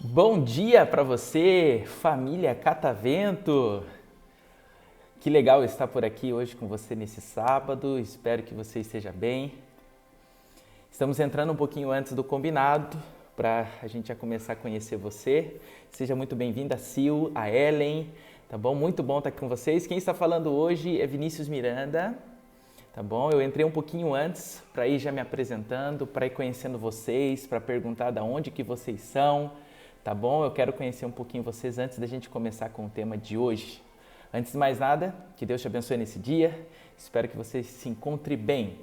Bom dia para você, família Catavento! Que legal estar por aqui hoje com você nesse sábado, espero que você esteja bem. Estamos entrando um pouquinho antes do combinado para a gente já começar a conhecer você. Seja muito bem-vinda, a Sil, a Ellen, tá bom? Muito bom estar aqui com vocês. Quem está falando hoje é Vinícius Miranda, tá bom? Eu entrei um pouquinho antes para ir já me apresentando, para ir conhecendo vocês, para perguntar de onde que vocês são. Tá bom? Eu quero conhecer um pouquinho vocês antes da gente começar com o tema de hoje. Antes de mais nada, que Deus te abençoe nesse dia. Espero que você se encontre bem.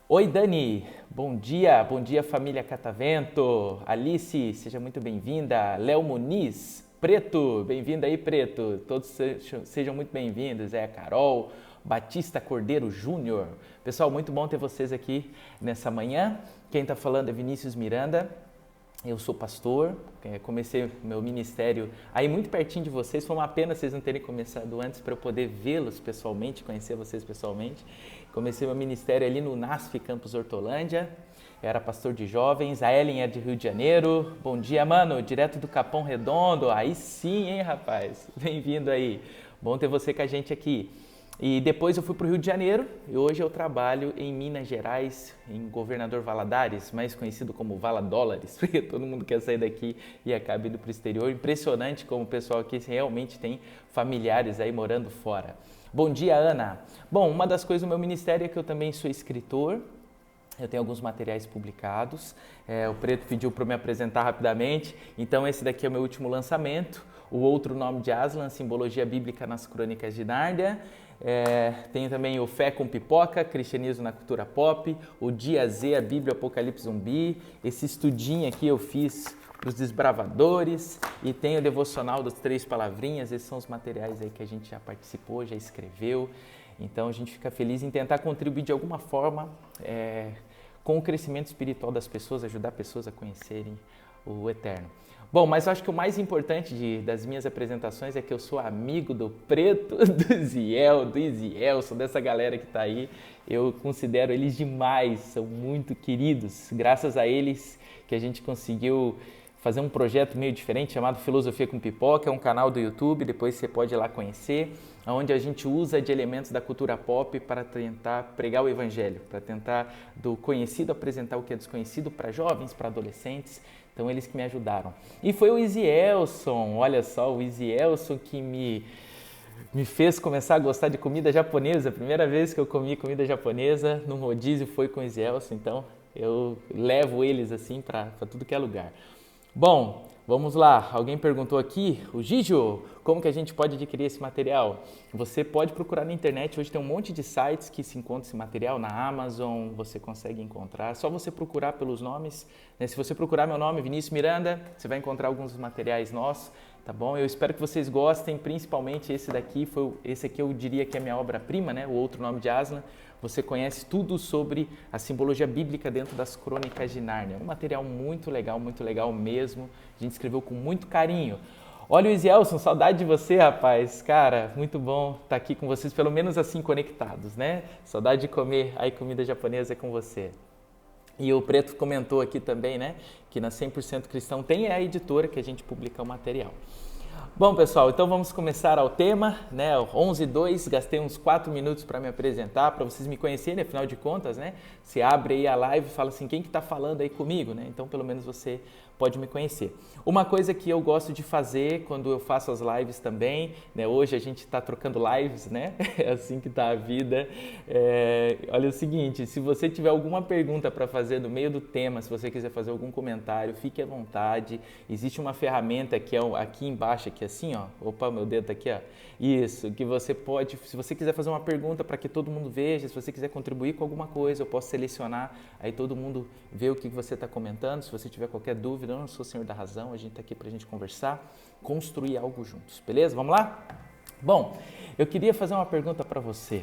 Oi, Dani. Bom dia família Catavento. Alice, seja muito bem-vinda. Léo Muniz, Preto, bem-vindo aí, Preto. Todos sejam muito bem-vindos. É a Carol, Batista Cordeiro Júnior. Pessoal, muito bom ter vocês aqui nessa manhã. Quem está falando é Vinícius Miranda. Eu sou pastor, comecei meu ministério aí muito pertinho de vocês, foi uma pena vocês não terem começado antes para eu poder vê-los pessoalmente, conhecer vocês pessoalmente. Comecei meu ministério ali no NASF Campus Hortolândia, era pastor de jovens, a Ellen é de Rio de Janeiro. Bom dia, mano, direto do Capão Redondo, aí sim, hein, rapaz, bem-vindo aí, bom ter você com a gente aqui. E depois eu fui para o Rio de Janeiro e hoje eu trabalho em Minas Gerais, em Governador Valadares, mais conhecido como Valadólares, porque todo mundo quer sair daqui e acaba indo para o exterior. Impressionante como o pessoal aqui realmente tem familiares aí morando fora. Bom dia, Ana. Bom, uma das coisas do meu ministério é que eu também sou escritor. Eu tenho alguns materiais publicados. O Preto pediu para eu me apresentar rapidamente, então esse daqui é o meu último lançamento. O outro nome de Aslan, Simbologia Bíblica nas Crônicas de Nárnia. Tem também o Fé com Pipoca, Cristianismo na Cultura Pop, o Dia Z, a Bíblia, Apocalipse Zumbi. Esse estudinho aqui eu fiz para os desbravadores e tem o devocional das 3 palavrinhas. Esses são os materiais aí que a gente já participou, já escreveu. Então a gente fica feliz em tentar contribuir de alguma forma com o crescimento espiritual das pessoas, ajudar pessoas a conhecerem o Eterno. Bom, mas eu acho que o mais importante das minhas apresentações é que eu sou amigo do Preto, do Ziel, do Isielson, dessa galera que está aí. Eu considero eles demais, são muito queridos. Graças a eles que a gente conseguiu fazer um projeto meio diferente chamado Filosofia com Pipoca, é um canal do YouTube, depois você pode ir lá conhecer, onde a gente usa de elementos da cultura pop para tentar pregar o evangelho, para tentar do conhecido apresentar o que é desconhecido para jovens, para adolescentes. Então eles que me ajudaram. E foi o Isielson, olha só, o Isielson que me fez começar a gostar de comida japonesa. A primeira vez que eu comi comida japonesa no rodízio foi com o Isielson, então eu levo eles assim para tudo que é lugar. Bom, vamos lá. Alguém perguntou aqui, o Gijo, como que a gente pode adquirir esse material? Você pode procurar na internet, hoje tem um monte de sites que se encontra esse material, na Amazon você consegue encontrar, só você procurar pelos nomes, né? Se você procurar meu nome, Vinícius Miranda, você vai encontrar alguns materiais nossos, tá bom? Eu espero que vocês gostem, principalmente esse daqui, esse aqui eu diria que é a minha obra-prima, né? O outro nome de Aslan. Você conhece tudo sobre a simbologia bíblica dentro das Crônicas de Nárnia. Um material muito legal mesmo. A gente escreveu com muito carinho. Olha o Isielson, saudade de você, rapaz. Cara, muito bom estar aqui com vocês, pelo menos assim conectados, né? Saudade de comer aí comida japonesa com você. E o Preto comentou aqui também, né, que na 100% Cristão tem a editora que a gente publica o material. Bom, pessoal, então vamos começar ao tema, né? 11:02, gastei uns 4 minutos para me apresentar, para vocês me conhecerem, afinal de contas, né? Você abre aí a live e fala assim, quem que tá falando aí comigo, né? Então, pelo menos você pode me conhecer. Uma coisa que eu gosto de fazer quando eu faço as lives também, né? Hoje a gente está trocando lives, né? É assim que tá a vida. Olha o seguinte, se você tiver alguma pergunta para fazer no meio do tema, se você quiser fazer algum comentário, fique à vontade. Existe uma ferramenta que é aqui embaixo, aqui assim, ó. Opa, meu dedo tá aqui, ó. Isso, que você pode, se você quiser fazer uma pergunta para que todo mundo veja, se você quiser contribuir com alguma coisa, eu posso selecionar, aí todo mundo vê o que você está comentando. Se você tiver qualquer dúvida, eu não sou o senhor da razão, a gente está aqui para a gente conversar, construir algo juntos, beleza? Vamos lá? Bom, eu queria fazer uma pergunta para você.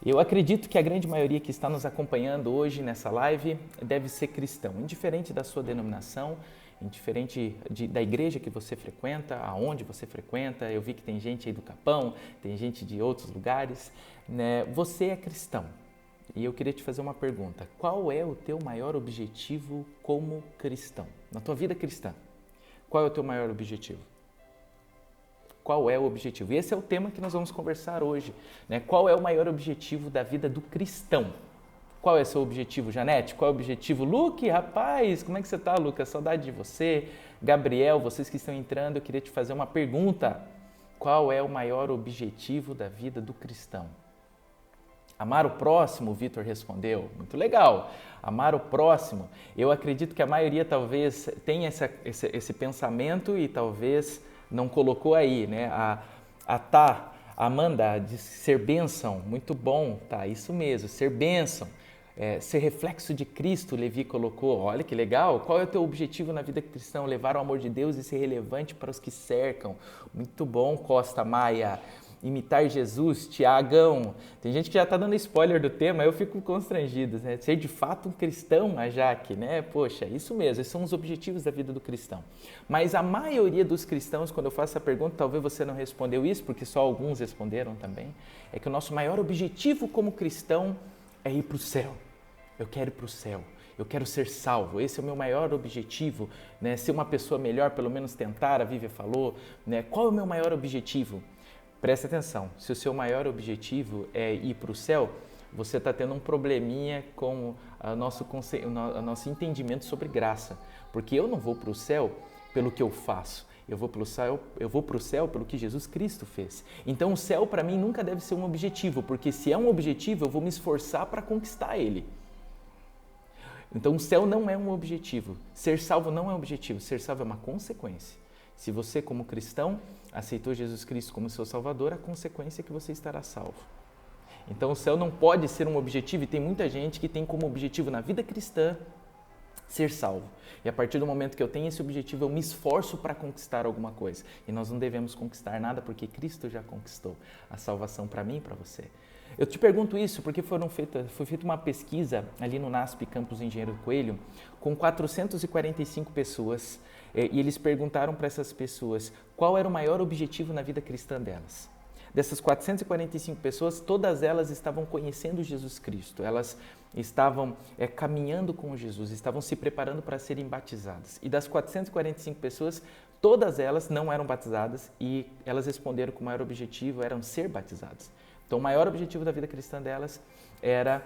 Eu acredito que a grande maioria que está nos acompanhando hoje nessa live deve ser cristão, indiferente da sua denominação, indiferente da igreja que você frequenta, aonde você frequenta. Eu vi que tem gente aí do Capão, tem gente de outros lugares, né? Você é cristão. E eu queria te fazer uma pergunta. Qual é o teu maior objetivo como cristão, na tua vida cristã? Qual é o teu maior objetivo? Qual é o objetivo? E esse é o tema que nós vamos conversar hoje, né? Qual é o maior objetivo da vida do cristão? Qual é o seu objetivo, Janete? Qual é o objetivo? Luke, rapaz, como é que você está, Lucas? Saudade de você. Gabriel, vocês que estão entrando, eu queria te fazer uma pergunta. Qual é o maior objetivo da vida do cristão? Amar o próximo, o Vitor respondeu. Muito legal. Amar o próximo. Eu acredito que a maioria talvez tenha esse pensamento e talvez não colocou aí, né? Amanda, de ser bênção. Muito bom, tá? Isso mesmo, ser bênção. Ser reflexo de Cristo, Levi colocou. Olha que legal. Qual é o teu objetivo na vida cristã? Levar o amor de Deus e ser relevante para os que cercam. Muito bom, Costa Maia. Imitar Jesus, Tiagão. Tem gente que já está dando spoiler do tema, eu fico constrangido, né? Ser de fato um cristão, a Jaque, né? Poxa, isso mesmo, esses são os objetivos da vida do cristão. Mas a maioria dos cristãos, quando eu faço essa pergunta, talvez você não respondeu isso, porque só alguns responderam também, é que o nosso maior objetivo como cristão é ir para o céu. Eu quero ir para o céu. Eu quero ser salvo, esse é o meu maior objetivo, né? Ser uma pessoa melhor, pelo menos tentar, a Vívia falou, né? Qual é o meu maior objetivo? Presta atenção, se o seu maior objetivo é ir para o céu, você está tendo um probleminha com o nosso entendimento sobre graça. Porque eu não vou para o céu pelo que eu faço, eu vou para o céu pelo que Jesus Cristo fez. Então o céu para mim nunca deve ser um objetivo, porque se é um objetivo eu vou me esforçar para conquistar ele. Então o céu não é um objetivo, ser salvo não é um objetivo, ser salvo é uma consequência. Se você, como cristão, aceitou Jesus Cristo como seu Salvador, a consequência é que você estará salvo. Então o céu não pode ser um objetivo, e tem muita gente que tem como objetivo na vida cristã ser salvo. E a partir do momento que eu tenho esse objetivo, eu me esforço para conquistar alguma coisa. E nós não devemos conquistar nada porque Cristo já conquistou a salvação para mim e para você. Eu te pergunto isso porque foi feita uma pesquisa ali no NASP Campus Engenheiro Coelho com 445 pessoas e eles perguntaram para essas pessoas qual era o maior objetivo na vida cristã delas. Dessas 445 pessoas, todas elas estavam conhecendo Jesus Cristo, elas estavam caminhando com Jesus, estavam se preparando para serem batizadas. E das 445 pessoas, todas elas não eram batizadas e elas responderam que o maior objetivo era ser batizadas. Então, o maior objetivo da vida cristã delas era,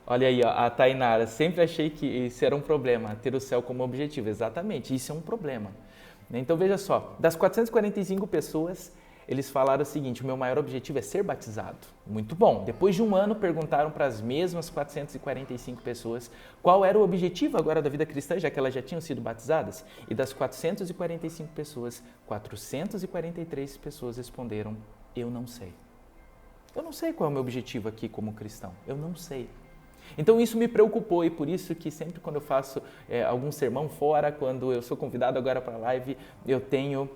olha aí, ó, a Tainara, sempre achei que isso era um problema, ter o céu como objetivo. Exatamente, isso é um problema. Então, veja só, das 445 pessoas, eles falaram o seguinte, o meu maior objetivo é ser batizado. Muito bom. Depois de um ano, perguntaram para as mesmas 445 pessoas qual era o objetivo agora da vida cristã, já que elas já tinham sido batizadas. E das 445 pessoas, 443 pessoas responderam, eu não sei. Eu não sei qual é o meu objetivo aqui como cristão, eu não sei. Então isso me preocupou e por isso que sempre quando eu faço algum sermão fora, quando eu sou convidado agora para a live, eu tenho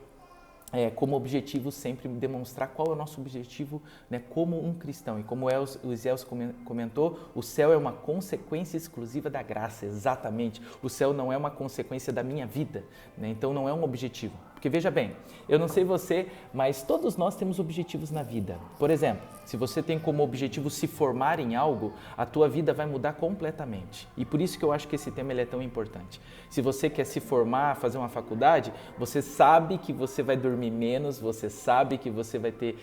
como objetivo sempre demonstrar qual é o nosso objetivo, né, como um cristão. E como o Zéus comentou, o céu é uma consequência exclusiva da graça, exatamente. O céu não é uma consequência da minha vida, né? Então não é um objetivo. Porque veja bem, eu não sei você, mas todos nós temos objetivos na vida. Por exemplo, se você tem como objetivo se formar em algo, a tua vida vai mudar completamente. E por isso que eu acho que esse tema ele é tão importante. Se você quer se formar, fazer uma faculdade, você sabe que você vai dormir menos, você sabe que você vai ter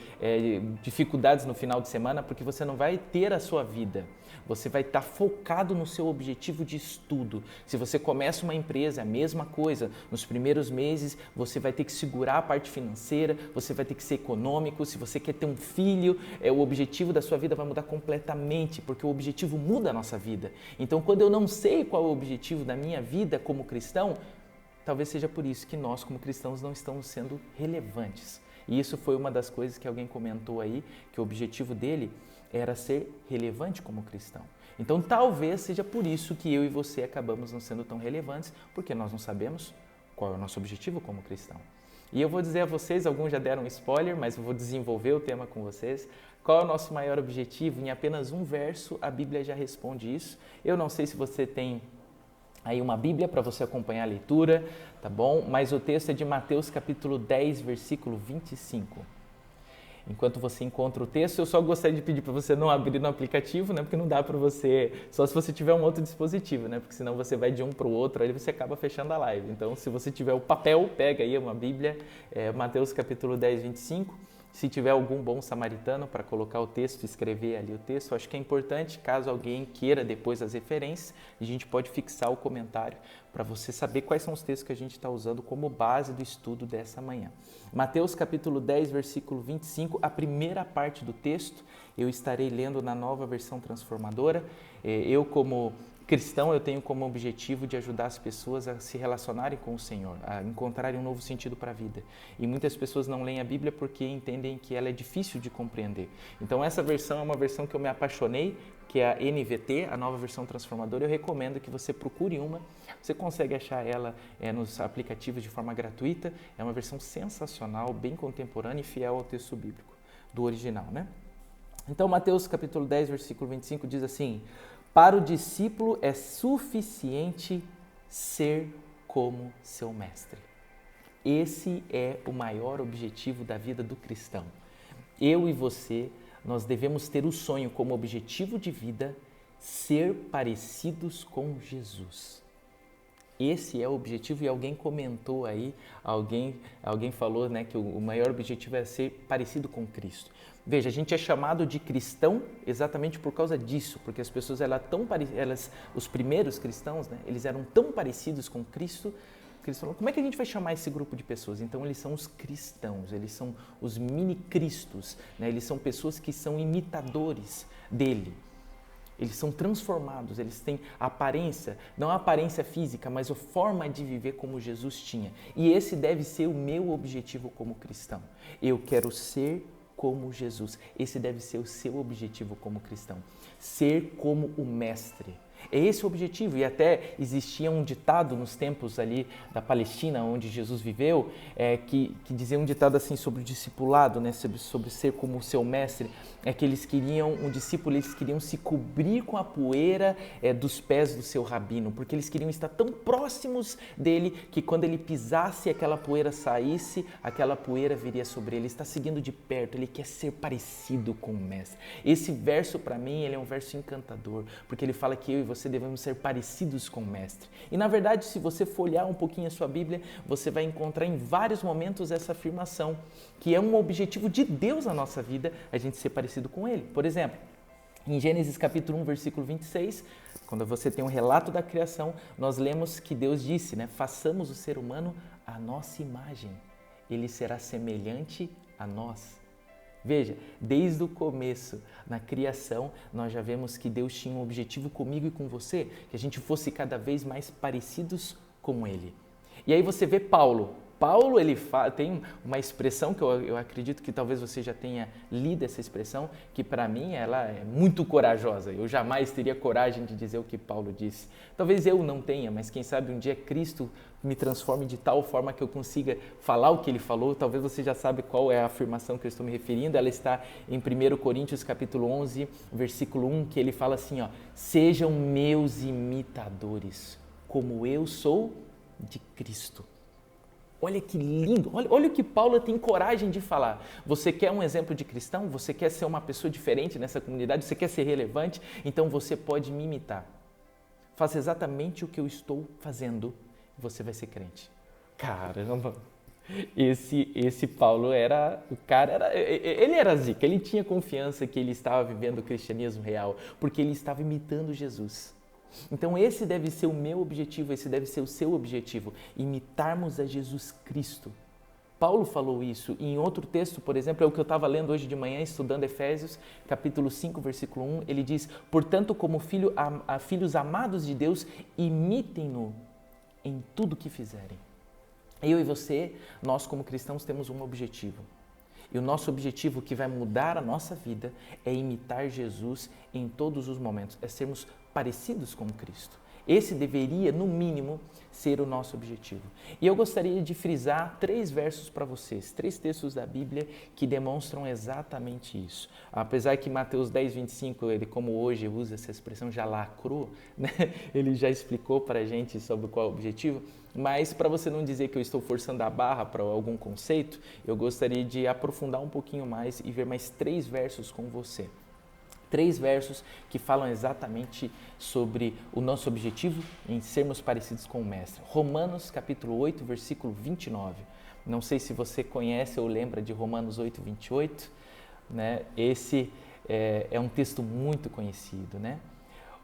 dificuldades no final de semana, porque você não vai ter a sua vida. Você vai estar focado no seu objetivo de estudo. Se você começa uma empresa, é a mesma coisa. Nos primeiros meses, você vai ter que segurar a parte financeira, você vai ter que ser econômico. Se você quer ter um filho, o objetivo da sua vida vai mudar completamente, porque o objetivo muda a nossa vida. Então, quando eu não sei qual é o objetivo da minha vida como cristão, talvez seja por isso que nós, como cristãos, não estamos sendo relevantes. E isso foi uma das coisas que alguém comentou aí, que o objetivo dele era ser relevante como cristão. Então, talvez seja por isso que eu e você acabamos não sendo tão relevantes, porque nós não sabemos qual é o nosso objetivo como cristão. E eu vou dizer a vocês, alguns já deram spoiler, mas eu vou desenvolver o tema com vocês. Qual é o nosso maior objetivo? Em apenas um verso, a Bíblia já responde isso. Eu não sei se você tem aí uma Bíblia para você acompanhar a leitura, tá bom? Mas o texto é de Mateus capítulo 10, versículo 25. Enquanto você encontra o texto, eu só gostaria de pedir para você não abrir no aplicativo, né? Porque não dá para você, só se você tiver um outro dispositivo, né? Porque senão você vai de um para o outro, aí você acaba fechando a live. Então, se você tiver o papel, pega aí uma Bíblia, Mateus capítulo 10, 25. Se tiver algum bom samaritano para colocar o texto, escrever ali o texto, eu acho que é importante, caso alguém queira depois as referências, a gente pode fixar o comentário para você saber quais são os textos que a gente está usando como base do estudo dessa manhã. Mateus capítulo 10, versículo 25, a primeira parte do texto, eu estarei lendo na Nova Versão Transformadora. Eu, como cristão, eu tenho como objetivo de ajudar as pessoas a se relacionarem com o Senhor, a encontrarem um novo sentido para a vida. E muitas pessoas não leem a Bíblia porque entendem que ela é difícil de compreender. Então essa versão é uma versão que eu me apaixonei, que é a NVT, a Nova Versão Transformadora. Eu recomendo que você procure uma. Você consegue achar ela nos aplicativos de forma gratuita. É uma versão sensacional, bem contemporânea e fiel ao texto bíblico, do original, né? Então Mateus capítulo 10, versículo 25 diz assim: para o discípulo é suficiente ser como seu mestre. Esse é o maior objetivo da vida do cristão. Eu e você, nós devemos ter o sonho como objetivo de vida, ser parecidos com Jesus. Esse é o objetivo, e alguém comentou aí, alguém falou, né, que o maior objetivo é ser parecido com Cristo. Veja, a gente é chamado de cristão exatamente por causa disso, porque as pessoas, os primeiros cristãos, né, eles eram tão parecidos com Cristo, que eles falaram, como é que a gente vai chamar esse grupo de pessoas? Então eles são os cristãos, eles são os mini-cristos, né, eles são pessoas que são imitadores dele. Eles são transformados, eles têm aparência, não a aparência física, mas a forma de viver como Jesus tinha. E esse deve ser o meu objetivo como cristão. Eu quero ser como Jesus. Esse deve ser o seu objetivo como cristão. Ser como o Mestre. É esse o objetivo, e até existia um ditado nos tempos ali da Palestina, onde Jesus viveu, que dizia um ditado assim sobre o discipulado, né, sobre ser como o seu mestre, que eles queriam se cobrir com a poeira dos pés do seu rabino, porque eles queriam estar tão próximos dele que quando ele pisasse, aquela poeira saísse, aquela poeira viria sobre ele. Ele está seguindo de perto, ele quer ser parecido com o mestre. Esse verso, para mim, ele é um verso encantador, porque ele fala que eu e você devemos ser parecidos com o Mestre. E na verdade, se você folhear um pouquinho a sua Bíblia, você vai encontrar em vários momentos essa afirmação, que é um objetivo de Deus na nossa vida, a gente ser parecido com Ele. Por exemplo, em Gênesis capítulo 1, versículo 26, quando você tem um relato da criação, nós lemos que Deus disse, né, façamos o ser humano à nossa imagem, ele será semelhante a nós. Veja, desde o começo, na criação, nós já vemos que Deus tinha um objetivo comigo e com você, que a gente fosse cada vez mais parecidos com Ele. E aí você vê Paulo, ele tem uma expressão que eu acredito que talvez você já tenha lido essa expressão, que para mim ela é muito corajosa. Eu jamais teria coragem de dizer o que Paulo disse. Talvez eu não tenha, mas quem sabe um dia Cristo me transforme de tal forma que eu consiga falar o que ele falou. Talvez você já sabe qual é a afirmação que eu estou me referindo. Ela está em 1 Coríntios capítulo 11, versículo 1, que ele fala assim, ó, sejam meus imitadores, como eu sou de Cristo. Olha que lindo, olha o que Paulo tem coragem de falar. Você quer um exemplo de cristão? Você quer ser uma pessoa diferente nessa comunidade? Você quer ser relevante? Então você pode me imitar. Faça exatamente o que eu estou fazendo e você vai ser crente. Caramba! Esse Paulo ele era zica, ele tinha confiança que ele estava vivendo o cristianismo real, porque ele estava imitando Jesus. Então esse deve ser o meu objetivo, esse deve ser o seu objetivo, imitarmos a Jesus Cristo. Paulo falou isso e em outro texto, por exemplo, é o que eu estava lendo hoje de manhã, estudando Efésios, capítulo 5, versículo 1, ele diz, portanto, como filhos amados de Deus, imitem-no em tudo que fizerem. Eu e você, nós como cristãos temos um objetivo. E o nosso objetivo que vai mudar a nossa vida é imitar Jesus em todos os momentos, é sermos parecidos com Cristo. Esse deveria, no mínimo, ser o nosso objetivo. E eu gostaria de frisar 3 versos para vocês, 3 textos da Bíblia que demonstram exatamente isso. Apesar que Mateus 10, 25, ele como hoje usa essa expressão já lacrou, né? Ele já explicou para a gente sobre qual é o objetivo, mas para você não dizer que eu estou forçando a barra para algum conceito, eu gostaria de aprofundar um pouquinho mais e ver mais 3 versos com você. 3 versos que falam exatamente sobre o nosso objetivo em sermos parecidos com o Mestre. Romanos capítulo 8, versículo 29. Não sei se você conhece ou lembra de Romanos 8, 28, né? Esse é um texto muito conhecido, né?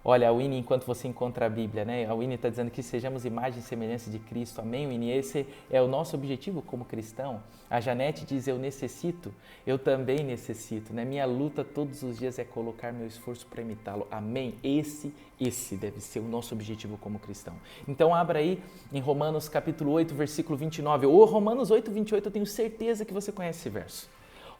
Olha, a Winnie, enquanto você encontra a Bíblia, né? A Winnie está dizendo que sejamos imagem e semelhança de Cristo. Amém, Winnie? Esse é o nosso objetivo como cristão. A Janete diz, eu necessito, eu também necessito, né? Minha luta todos os dias é colocar meu esforço para imitá-lo. Amém? Esse deve ser o nosso objetivo como cristão. Então, abra aí em Romanos capítulo 8, versículo 29. Ou Romanos 8, 28, eu tenho certeza que você conhece esse verso.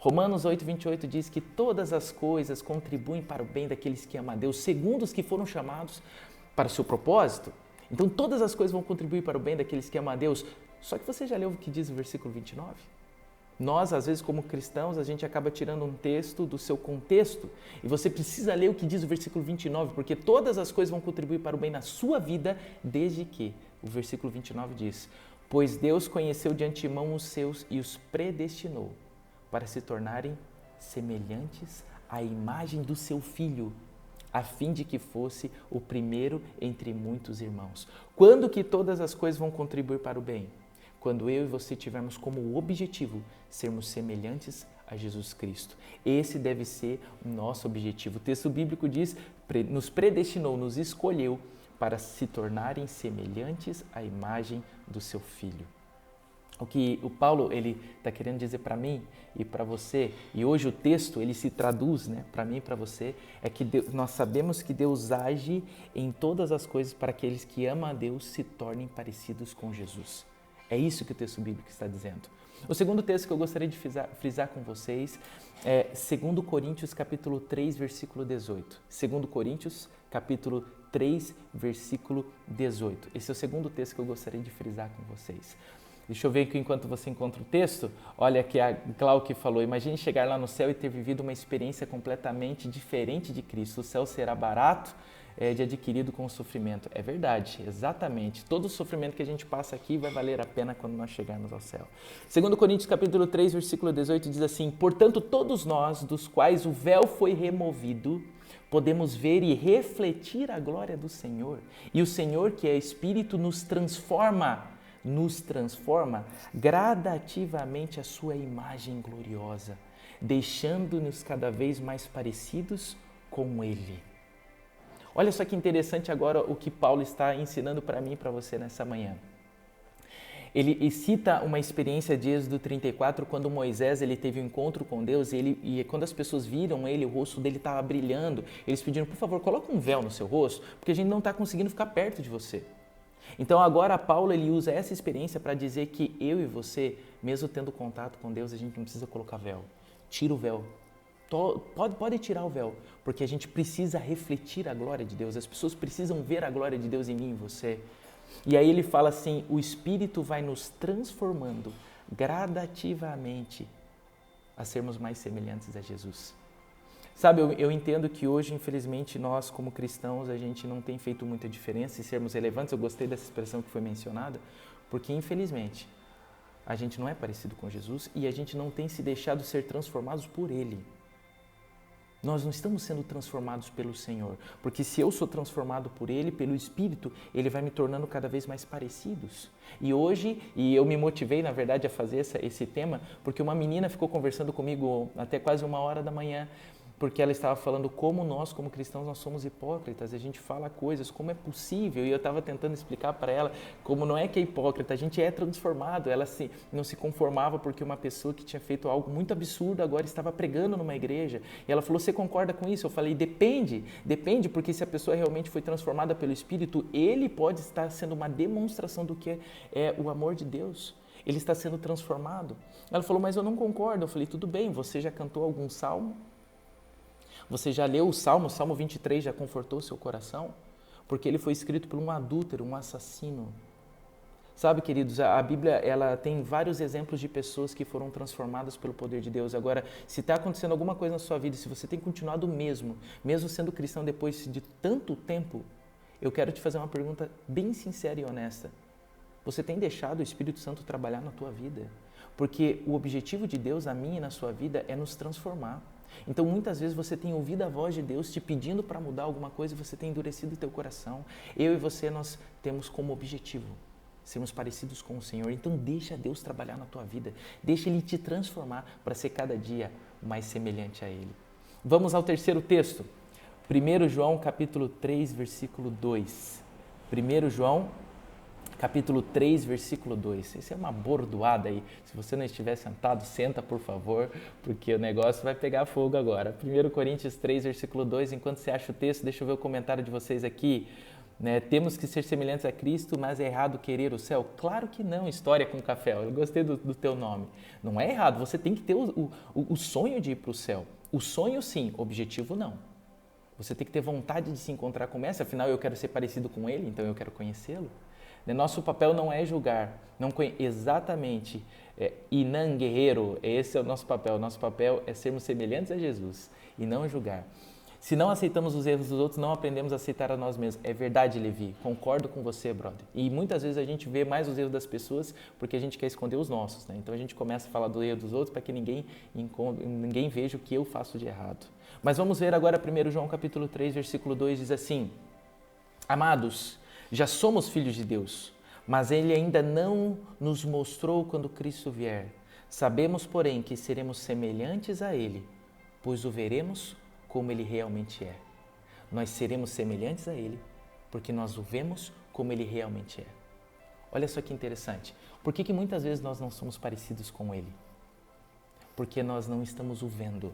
Romanos 8, 28 diz que todas as coisas contribuem para o bem daqueles que amam a Deus, segundo os que foram chamados para o seu propósito. Então, todas as coisas vão contribuir para o bem daqueles que amam a Deus. Só que você já leu o que diz o versículo 29? Nós, às vezes, como cristãos, a gente acaba tirando um texto do seu contexto e você precisa ler o que diz o versículo 29, porque todas as coisas vão contribuir para o bem na sua vida, desde que, o versículo 29 diz, pois Deus conheceu de antemão os seus e os predestinou para se tornarem semelhantes à imagem do seu Filho, a fim de que fosse o primeiro entre muitos irmãos. Quando que todas as coisas vão contribuir para o bem? Quando eu e você tivermos como objetivo sermos semelhantes a Jesus Cristo. Esse deve ser o nosso objetivo. O texto bíblico diz, nos predestinou, nos escolheu para se tornarem semelhantes à imagem do seu Filho. O que o Paulo ele está querendo dizer para mim e para você, e hoje o texto ele se traduz, né, para mim e para você, é que nós sabemos que Deus age em todas as coisas para aqueles que amam a Deus se tornem parecidos com Jesus. É isso que o texto bíblico está dizendo. O segundo texto que eu gostaria de frisar com vocês é 2 Coríntios capítulo 3, versículo 18. 2 Coríntios capítulo 3, versículo 18. Esse é o segundo texto que eu gostaria de frisar com vocês. Deixa eu ver aqui enquanto você encontra o texto. Olha que a Glauque falou, imagine chegar lá no céu e ter vivido uma experiência completamente diferente de Cristo. O céu será barato de adquirido com o sofrimento. É verdade, exatamente. Todo o sofrimento que a gente passa aqui vai valer a pena quando nós chegarmos ao céu. 2 Coríntios capítulo 3, versículo 18 diz assim, portanto todos nós, dos quais o véu foi removido, podemos ver e refletir a glória do Senhor. E o Senhor, que é Espírito, nos transforma gradativamente à sua imagem gloriosa, deixando-nos cada vez mais parecidos com Ele. Olha só que interessante agora o que Paulo está ensinando para mim e para você nessa manhã. Ele cita uma experiência de Êxodo 34, quando Moisés ele teve um encontro com Deus e quando as pessoas viram ele, o rosto dele estava brilhando, eles pediram, por favor, coloca um véu no seu rosto, porque a gente não está conseguindo ficar perto de você. Então agora Paulo ele usa essa experiência para dizer que eu e você, mesmo tendo contato com Deus, a gente não precisa colocar véu. Tira o véu. Pode tirar o véu, porque a gente precisa refletir a glória de Deus. As pessoas precisam ver a glória de Deus em mim e em você. E aí ele fala assim, o Espírito vai nos transformando gradativamente a sermos mais semelhantes a Jesus. Sabe, eu entendo que hoje, infelizmente, nós como cristãos, a gente não tem feito muita diferença em sermos relevantes. Eu gostei dessa expressão que foi mencionada, porque infelizmente a gente não é parecido com Jesus e a gente não tem se deixado ser transformados por Ele. Nós não estamos sendo transformados pelo Senhor, porque se eu sou transformado por Ele, pelo Espírito, Ele vai me tornando cada vez mais parecidos. E hoje, eu me motivei, na verdade, a fazer esse tema, porque uma menina ficou conversando comigo até quase 1h da manhã, porque ela estava falando como nós, como cristãos, nós somos hipócritas, a gente fala coisas, como é possível, e eu estava tentando explicar para ela como não é que é hipócrita, a gente é transformado, ela não se conformava porque uma pessoa que tinha feito algo muito absurdo agora estava pregando numa igreja, e ela falou, você concorda com isso? Eu falei, depende, porque se a pessoa realmente foi transformada pelo Espírito, ele pode estar sendo uma demonstração do que é o amor de Deus. Ele está sendo transformado. Ela falou, mas eu não concordo. Eu falei, tudo bem, você já cantou algum salmo? Você já leu o Salmo 23 já confortou o seu coração? porque ele foi escrito por um adúltero, um assassino. Sabe, queridos, a Bíblia ela tem vários exemplos de pessoas que foram transformadas pelo poder de Deus. Agora, se está acontecendo alguma coisa na sua vida, se você tem continuado mesmo sendo cristão depois de tanto tempo, eu quero te fazer uma pergunta bem sincera e honesta. Você tem deixado o Espírito Santo trabalhar na tua vida? Porque o objetivo de Deus, na minha e na sua vida, é nos transformar. Então, muitas vezes você tem ouvido a voz de Deus te pedindo para mudar alguma coisa e você tem endurecido o teu coração. Eu e você, nós temos como objetivo sermos parecidos com o Senhor. Então, deixa Deus trabalhar na tua vida. Deixa Ele te transformar para ser cada dia mais semelhante a Ele. Vamos ao terceiro texto. 1 João, capítulo 3, versículo 2. 1 João, capítulo 3, versículo 2. Isso é uma bordoada aí. Se você não estiver sentado, senta, por favor, porque o negócio vai pegar fogo agora. 1 Coríntios 3, versículo 2. Enquanto você acha o texto, deixa eu ver o comentário de vocês aqui. Né? Temos que ser semelhantes a Cristo, mas é errado querer o céu? Claro que não, História com Café. Eu gostei do teu nome. Não é errado, você tem que ter o sonho de ir para o céu. O sonho sim, objetivo não. Você tem que ter vontade de se encontrar com o Mestre, afinal eu quero ser parecido com Ele, então eu quero conhecê-lo. Nosso papel não é julgar, exatamente, Inan Guerreiro, esse é o nosso papel é sermos semelhantes a Jesus e não julgar. Se não aceitamos os erros dos outros, não aprendemos a aceitar a nós mesmos. É verdade, Levi, concordo com você, brother. E muitas vezes a gente vê mais os erros das pessoas porque a gente quer esconder os nossos, né? Então a gente começa a falar do erro dos outros para que ninguém veja o que eu faço de errado. Mas vamos ver agora 1 João capítulo 3, versículo 2, diz assim: Amados, já somos filhos de Deus, mas Ele ainda não nos mostrou quando Cristo vier. Sabemos, porém, que seremos semelhantes a Ele, pois o veremos como Ele realmente é. Nós seremos semelhantes a Ele, porque nós o vemos como Ele realmente é. Olha só que interessante. Por que muitas vezes nós não somos parecidos com Ele? Porque nós não estamos o vendo.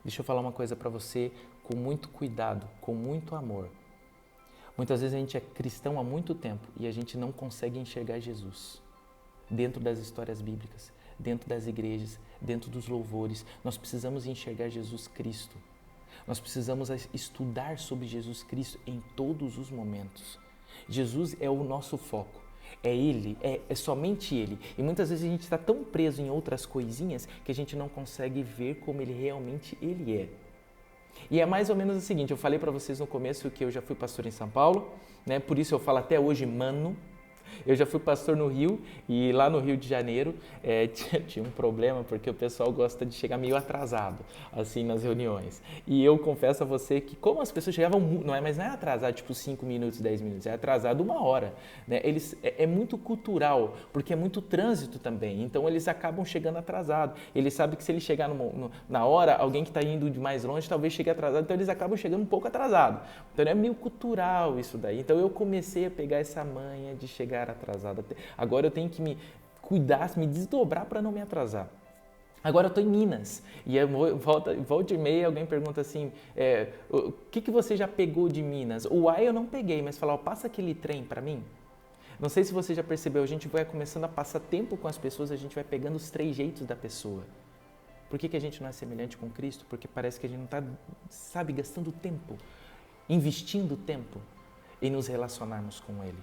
Deixa eu falar uma coisa para você com muito cuidado, com muito amor. Muitas vezes a gente é cristão há muito tempo e a gente não consegue enxergar Jesus dentro das histórias bíblicas, dentro das igrejas, dentro dos louvores. Nós precisamos enxergar Jesus Cristo. Nós precisamos estudar sobre Jesus Cristo em todos os momentos. Jesus é o nosso foco. É Ele, é somente Ele. E muitas vezes a gente está tão preso em outras coisinhas que a gente não consegue ver como Ele realmente é. E é mais ou menos o seguinte, eu falei para vocês no começo que eu já fui pastor em São Paulo, né? Por isso eu falo até hoje, mano. Eu já fui pastor no Rio e lá no Rio de Janeiro tinha um problema porque o pessoal gosta de chegar meio atrasado, assim, nas reuniões. E eu confesso a você que como as pessoas chegavam, mas não é atrasado tipo 5 minutos, 10 minutos, é atrasado 1 hora. Né? É muito cultural, porque é muito trânsito também, então eles acabam chegando atrasado. Eles sabem que se ele chegar na hora, alguém que está indo de mais longe talvez chegue atrasado, então eles acabam chegando um pouco atrasado. Então é meio cultural isso daí. Então eu comecei a pegar essa manha de chegar atrasado. Agora eu tenho que me cuidar, me desdobrar para não me atrasar. Agora eu estou em Minas e volta e meia alguém pergunta assim, o que você já pegou de Minas? O eu não peguei, mas falar, passa aquele trem para mim. Não sei se você já percebeu, a gente vai começando a passar tempo com as pessoas, a gente vai pegando os trejeitos da pessoa. Por que a gente não é semelhante com Cristo? Porque parece que a gente não está, gastando tempo, investindo tempo em nos relacionarmos com Ele.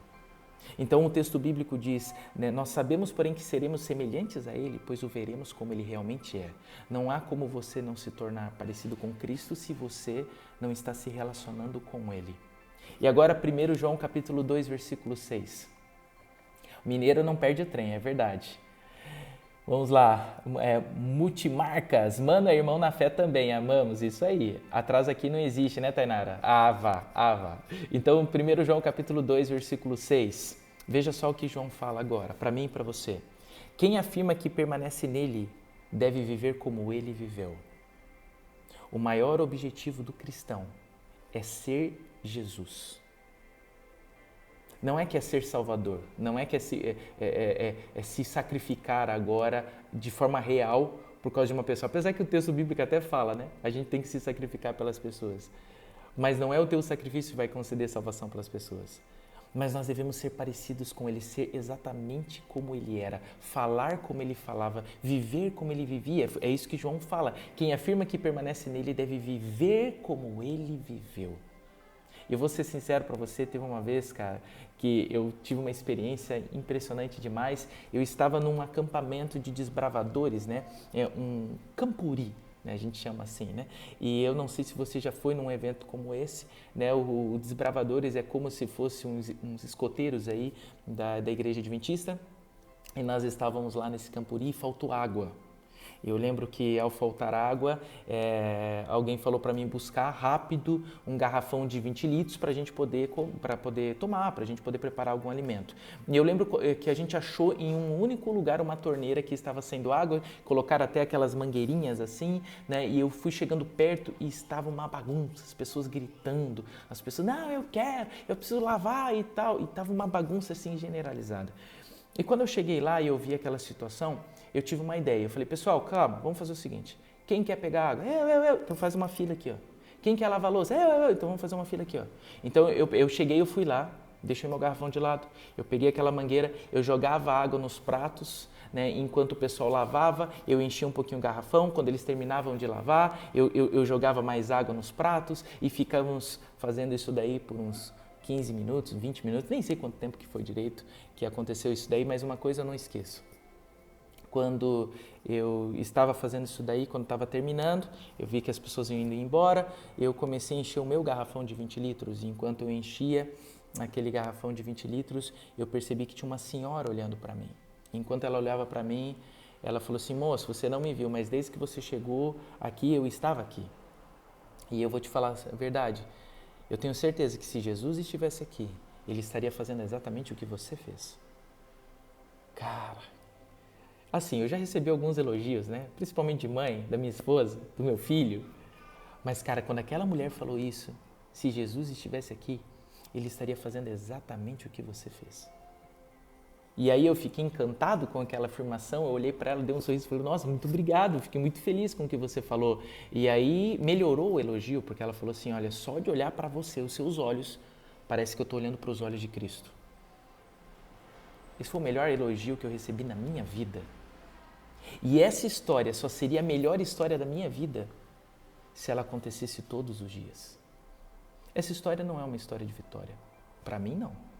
Então o texto bíblico diz, né, nós sabemos, porém, que seremos semelhantes a Ele, pois o veremos como Ele realmente é. Não há como você não se tornar parecido com Cristo se você não está se relacionando com Ele. E agora 1 João capítulo 2, versículo 6. Mineiro não perde o trem, é verdade. Vamos lá, multimarcas, mano é irmão na fé também, amamos, isso aí. Atraso aqui não existe, né, Tainara? Ava. Então, 1 João capítulo 2, versículo 6. Veja só o que João fala agora, para mim e para você. Quem afirma que permanece nele deve viver como ele viveu. O maior objetivo do cristão é ser Jesus. Não é que é ser salvador, não é que é se sacrificar agora de forma real por causa de uma pessoa. Apesar que o texto bíblico até fala, né? A gente tem que se sacrificar pelas pessoas. Mas não é o teu sacrifício que vai conceder salvação pelas pessoas. Mas nós devemos ser parecidos com Ele, ser exatamente como Ele era, falar como Ele falava, viver como Ele vivia. É isso que João fala. Quem afirma que permanece nele deve viver como Ele viveu. E eu vou ser sincero para você, teve uma vez, cara, que eu tive uma experiência impressionante demais. Eu estava num acampamento de desbravadores, né? Um campuri, né? A gente chama assim, né? E eu não sei se você já foi num evento como esse, né? O Desbravadores é como se fosse uns escoteiros aí da Igreja Adventista. E nós estávamos lá nesse campuri e faltou água. Eu lembro que ao faltar água, alguém falou para mim buscar rápido um garrafão de 20 litros para a gente poder tomar, para a gente poder preparar algum alimento. E eu lembro que a gente achou em um único lugar uma torneira que estava saindo água, colocaram até aquelas mangueirinhas assim, né? E eu fui chegando perto e estava uma bagunça, as pessoas gritando, as pessoas, não, eu quero, eu preciso lavar e tal, e estava uma bagunça assim generalizada. E quando eu cheguei lá e eu vi aquela situação, eu tive uma ideia. Eu falei, pessoal, calma, vamos fazer o seguinte. Quem quer pegar água? Eu. Então faz uma fila aqui, ó. Quem quer lavar a louça? Eu. Então vamos fazer uma fila aqui, ó. Então eu cheguei, eu fui lá, deixei meu garrafão de lado. Eu peguei aquela mangueira, eu jogava água nos pratos, né? Enquanto o pessoal lavava, eu enchia um pouquinho o garrafão. Quando eles terminavam de lavar, eu jogava mais água nos pratos e ficamos fazendo isso daí por uns 15 minutos, 20 minutos, nem sei quanto tempo que foi direito que aconteceu isso daí, mas uma coisa eu não esqueço. Quando eu estava fazendo isso daí, quando estava terminando, eu vi que as pessoas iam indo embora, eu comecei a encher o meu garrafão de 20 litros, e enquanto eu enchia aquele garrafão de 20 litros, eu percebi que tinha uma senhora olhando para mim. Enquanto ela olhava para mim, ela falou assim, moço, você não me viu, mas desde que você chegou aqui, eu estava aqui. E eu vou te falar a verdade, eu tenho certeza que se Jesus estivesse aqui, Ele estaria fazendo exatamente o que você fez. Cara, assim, eu já recebi alguns elogios, né? Principalmente de mãe, da minha esposa, do meu filho. Mas, cara, quando aquela mulher falou isso, se Jesus estivesse aqui, Ele estaria fazendo exatamente o que você fez. E aí eu fiquei encantado com aquela afirmação, eu olhei para ela, dei um sorriso e falei, nossa, muito obrigado, fiquei muito feliz com o que você falou. E aí melhorou o elogio, porque ela falou assim, olha, só de olhar para você, os seus olhos, parece que eu estou olhando para os olhos de Cristo. Esse foi o melhor elogio que eu recebi na minha vida. E essa história só seria a melhor história da minha vida se ela acontecesse todos os dias. Essa história não é uma história de vitória. Para mim, não.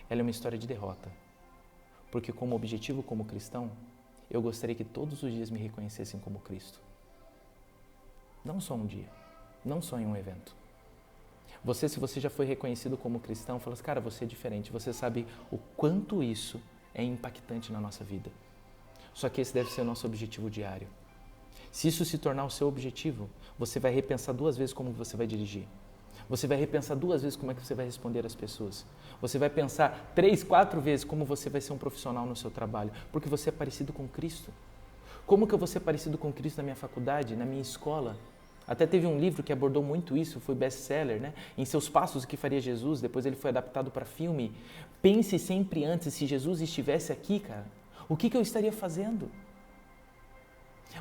Ela é uma história de derrota. Porque como objetivo, como cristão, eu gostaria que todos os dias me reconhecessem como Cristo. Não só um dia, não só em um evento. Se você já foi reconhecido como cristão, fala assim, cara, você é diferente, você sabe o quanto isso é impactante na nossa vida. Só que esse deve ser o nosso objetivo diário. Se isso se tornar o seu objetivo, você vai repensar 2 vezes como você vai dirigir. Você vai repensar 2 vezes como é que você vai responder às pessoas. Você vai pensar 3, 4 vezes como você vai ser um profissional no seu trabalho, porque você é parecido com Cristo. Como que eu vou ser parecido com Cristo na minha faculdade, na minha escola? Até teve um livro que abordou muito isso, foi best-seller, né? Em Seus Passos, o que faria Jesus, depois ele foi adaptado para filme. Pense sempre antes, se Jesus estivesse aqui, cara, o que eu estaria fazendo?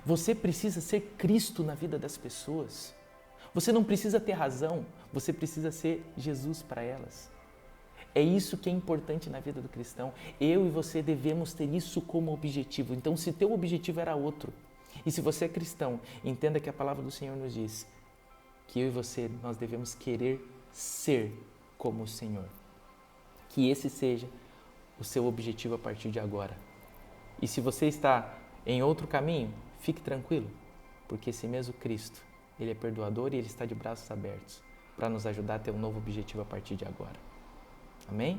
Você precisa ser Cristo na vida das pessoas. Você não precisa ter razão, você precisa ser Jesus para elas. É isso que é importante na vida do cristão. Eu e você devemos ter isso como objetivo. Então, se teu objetivo era outro, e se você é cristão, entenda que a palavra do Senhor nos diz que eu e você, nós devemos querer ser como o Senhor. Que esse seja o seu objetivo a partir de agora. E se você está em outro caminho, fique tranquilo, porque esse mesmo Cristo, Ele é perdoador e Ele está de braços abertos para nos ajudar a ter um novo objetivo a partir de agora. Amém?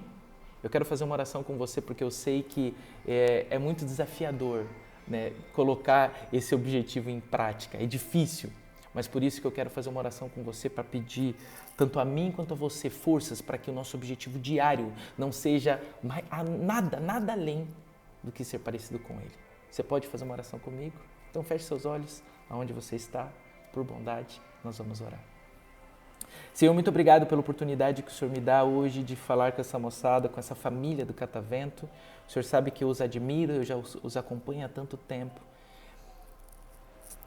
Eu quero fazer uma oração com você porque eu sei que é muito desafiador, né, colocar esse objetivo em prática. É difícil, mas por isso que eu quero fazer uma oração com você para pedir tanto a mim quanto a você forças para que o nosso objetivo diário não seja nada além do que ser parecido com Ele. Você pode fazer uma oração comigo? Então feche seus olhos aonde você está. Por bondade, nós vamos orar. Senhor, muito obrigado pela oportunidade que o Senhor me dá hoje de falar com essa moçada, com essa família do Catavento. O Senhor sabe que eu os admiro, eu já os acompanho há tanto tempo.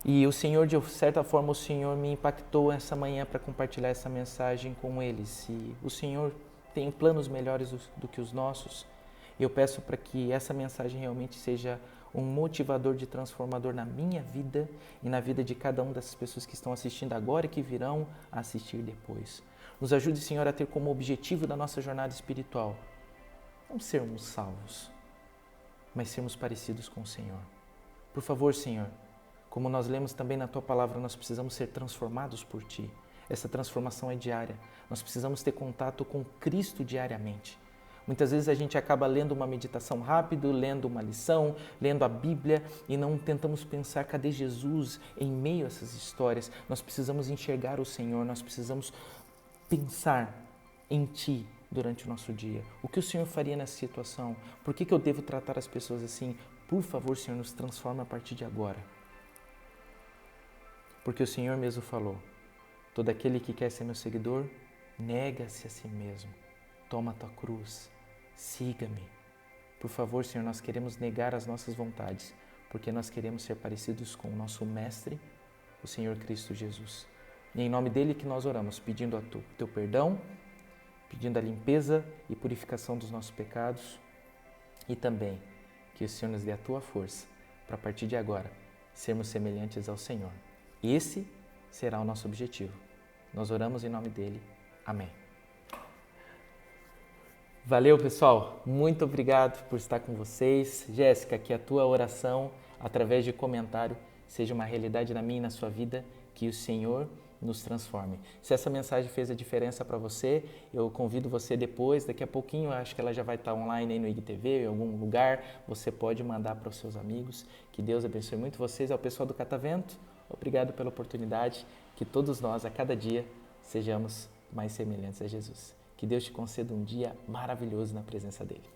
E o Senhor, de certa forma, o Senhor me impactou essa manhã para compartilhar essa mensagem com eles. E o Senhor tem planos melhores do que os nossos. E eu peço para que essa mensagem realmente seja um motivador de transformador na minha vida e na vida de cada uma dessas pessoas que estão assistindo agora e que virão a assistir depois. Nos ajude, Senhor, a ter como objetivo da nossa jornada espiritual não sermos salvos, mas sermos parecidos com o Senhor. Por favor, Senhor, como nós lemos também na Tua Palavra, nós precisamos ser transformados por Ti. Essa transformação é diária. Nós precisamos ter contato com Cristo diariamente. Muitas vezes a gente acaba lendo uma meditação rápido, lendo uma lição, lendo a Bíblia e não tentamos pensar cadê Jesus em meio a essas histórias. Nós precisamos enxergar o Senhor, nós precisamos pensar em Ti durante o nosso dia. O que o Senhor faria nessa situação? Por que eu devo tratar as pessoas assim? Por favor, Senhor, nos transforma a partir de agora. Porque o Senhor mesmo falou, todo aquele que quer ser meu seguidor, nega-se a si mesmo. Toma a tua cruz, siga-me. Por favor, Senhor, nós queremos negar as nossas vontades, porque nós queremos ser parecidos com o nosso Mestre, o Senhor Cristo Jesus. E é em nome dele que nós oramos, pedindo teu perdão, pedindo a limpeza e purificação dos nossos pecados e também que o Senhor nos dê a tua força para a partir de agora sermos semelhantes ao Senhor. Esse será o nosso objetivo. Nós oramos em nome dele. Amém. Valeu, pessoal. Muito obrigado por estar com vocês. Jéssica, que a tua oração, através de comentário, seja uma realidade na minha e na sua vida, que o Senhor nos transforme. Se essa mensagem fez a diferença para você, eu convido você depois, daqui a pouquinho, eu acho que ela já vai estar online aí no IGTV, em algum lugar, você pode mandar para os seus amigos. Que Deus abençoe muito vocês. Ao pessoal do Catavento, obrigado pela oportunidade, que todos nós, a cada dia, sejamos mais semelhantes a Jesus. Que Deus te conceda um dia maravilhoso na presença dEle.